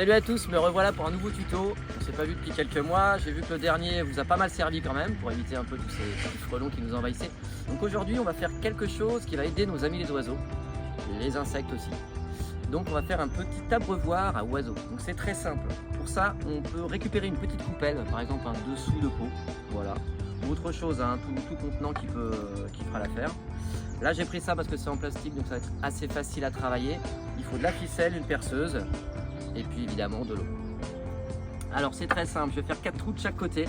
Salut à tous, me revoilà pour un nouveau tuto. On ne s'est pas vu depuis quelques mois, j'ai vu que le dernier vous a pas mal servi quand même pour éviter un peu tous ces petits frelons qui nous envahissaient. Donc aujourd'hui on va faire quelque chose qui va aider nos amis les oiseaux, les insectes aussi. Donc on va faire un petit abreuvoir à oiseaux. Donc c'est très simple. Pour ça on peut récupérer une petite coupelle, par exemple un dessous de pot, voilà. Ou autre chose, hein, tout contenant qui fera l'affaire. Là j'ai pris ça parce que c'est en plastique donc ça va être assez facile à travailler. Il faut de la ficelle, une perceuse et puis évidemment de l'eau. Alors c'est très simple, je vais faire 4 trous de chaque côté.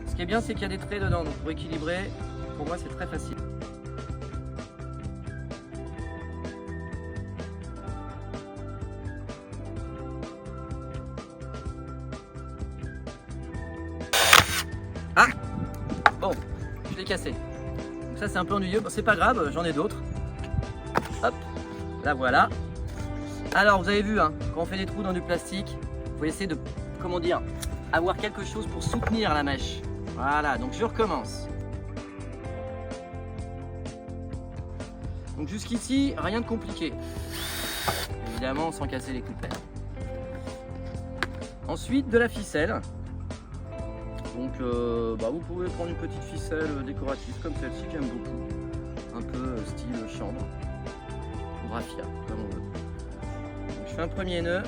Ce qui est bien c'est qu'il y a des traits dedans donc pour équilibrer, pour moi c'est très facile. Ah bon, je l'ai cassé. Donc ça c'est un peu ennuyeux, bon, c'est pas grave, j'en ai d'autres. Hop, là voilà. Alors vous avez vu, hein, quand on fait des trous dans du plastique, il faut essayer de, comment dire, avoir quelque chose pour soutenir la mèche. Voilà, donc je recommence. Donc jusqu'ici, rien de compliqué. Évidemment sans casser les coupelles. Ensuite de la ficelle. Donc vous pouvez prendre une petite ficelle décorative comme celle-ci que j'aime beaucoup. Un peu style chambre ou raffia, comme on veut. Donc, je fais un premier nœud.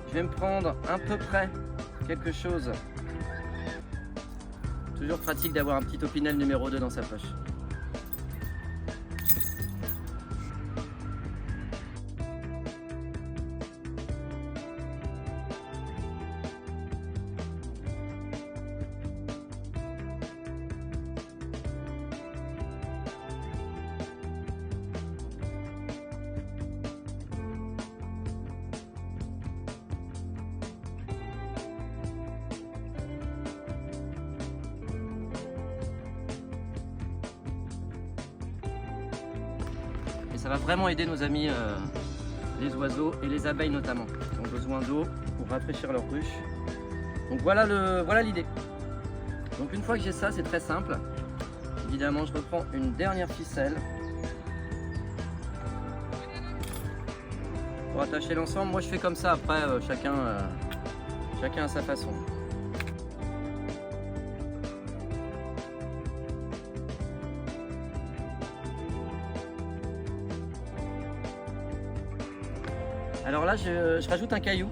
Je vais me prendre à peu près quelque chose. Toujours pratique d'avoir un petit opinel numéro 2 dans sa poche. Et ça va vraiment aider nos amis les oiseaux et les abeilles notamment, qui ont besoin d'eau pour rafraîchir leur ruche. Donc voilà l'idée. Donc une fois que j'ai ça, c'est très simple. Évidemment, je reprends une dernière ficelle pour attacher l'ensemble. Moi je fais comme ça, après chacun à sa façon. Alors là, je rajoute un caillou.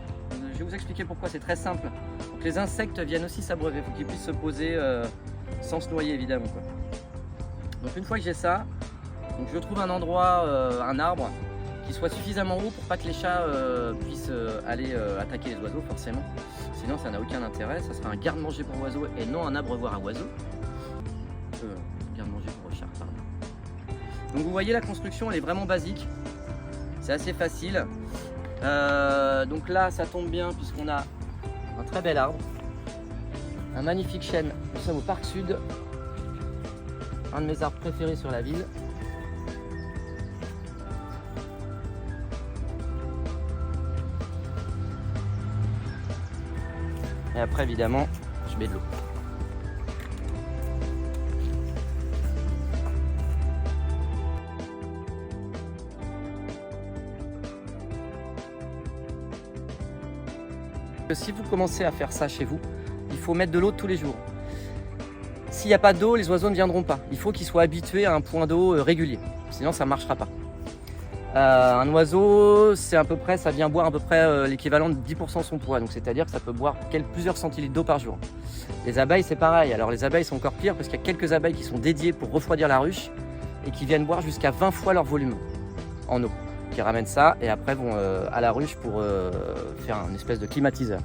Je vais vous expliquer pourquoi, c'est très simple. Pour que les insectes viennent aussi s'abreuver, il faut qu'ils puissent se poser sans se noyer évidemment, quoi. Donc une fois que j'ai ça, donc je trouve un endroit, un arbre, qui soit suffisamment haut pour pas que les chats puissent aller attaquer les oiseaux forcément. Sinon ça n'a aucun intérêt, ça sera un garde-manger pour oiseaux et non un abreuvoir à oiseaux. Garde-manger pour chat, pardon. Donc vous voyez la construction, elle est vraiment basique. C'est assez facile. Donc là ça tombe bien puisqu'on a un très bel arbre, un magnifique chêne. Nous sommes au Parc Sud, un de mes arbres préférés sur la ville. Et après évidemment je mets de l'eau. Si vous commencez à faire ça chez vous, il faut mettre de l'eau tous les jours. S'il n'y a pas d'eau, les oiseaux ne viendront pas. Il faut qu'ils soient habitués à un point d'eau régulier, sinon ça ne marchera pas. Un oiseau, c'est à peu près, ça vient boire à peu près l'équivalent de 10% de son poids, donc c'est-à-dire que ça peut boire plusieurs centilitres d'eau par jour. Les abeilles, c'est pareil. Alors les abeilles sont encore pires parce qu'il y a quelques abeilles qui sont dédiées pour refroidir la ruche et qui viennent boire jusqu'à 20 fois leur volume en eau, qui ramènent ça et après vont à la ruche pour faire une espèce de climatiseur.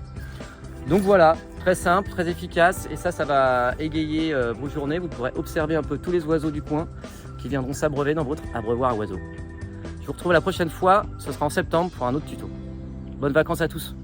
Donc voilà, très simple, très efficace et ça va égayer vos journées. Vous pourrez observer un peu tous les oiseaux du coin qui viendront s'abreuver dans votre abreuvoir à oiseaux. Je vous retrouve la prochaine fois, ce sera en septembre pour un autre tuto. Bonnes vacances à tous!